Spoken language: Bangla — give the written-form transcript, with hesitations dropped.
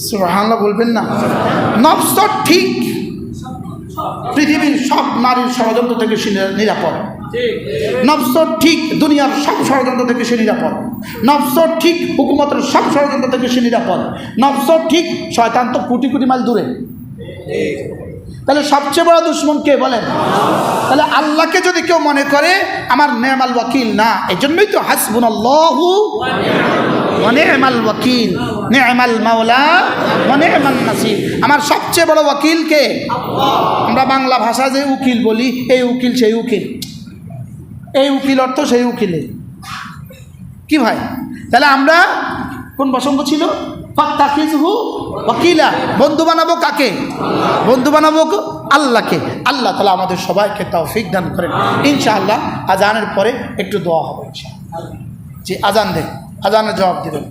সুবহানাল্লাহ বলবেন না? নফস তো ঠিক পৃথিবীর সব নারীর ষড়যন্ত্র থেকে সে নিরাপদ। নফস তো ঠিক দুনিয়ার সব ষড়যন্ত্র থেকে সে নিরাপদ। নফস তো ঠিক হুকুমতের সব ষড়যন্ত্র থেকে সে নিরাপদ। নফস তো ঠিক শয়তান তো কোটি কোটি মাইল দূরে। তাহলে সবচেয়ে বড় দুশ্মন কে বলেন? তাহলে আল্লাহকে যদি কেউ মনে করে আমার নেমাল ওয়াকিল না, এই জন্যই তো হাসবুনাল্লাহু ওয়া নি'মাল ওয়াকিল, নি'মাল মাওলা ওয়া নি'মান নাসির। আমার সবচেয়ে বড় ওয়াকিল কে? আমরা বাংলা ভাষায় যে উকিল বলি, এই উকিল সেই উকিল, এই উকিল অর্থ সেই উকিলের কি ভাই? তাহলে আমরা কোন প্রসঙ্গ ছিল? ফাত্তাখিযহু ওয়াকিলা, বন্ধু বানাবো কাকে? বন্ধু বানাবো আল্লাহকে। আল্লাহ তাআলা আমাদের সবাইকে তৌফিক দান করেন। ইনশাআল্লাহ আজানের পরে একটু দোয়া হবে ইনশাআল্লাহ। জি, আজান দেন, আজানের জবাব দেবেন।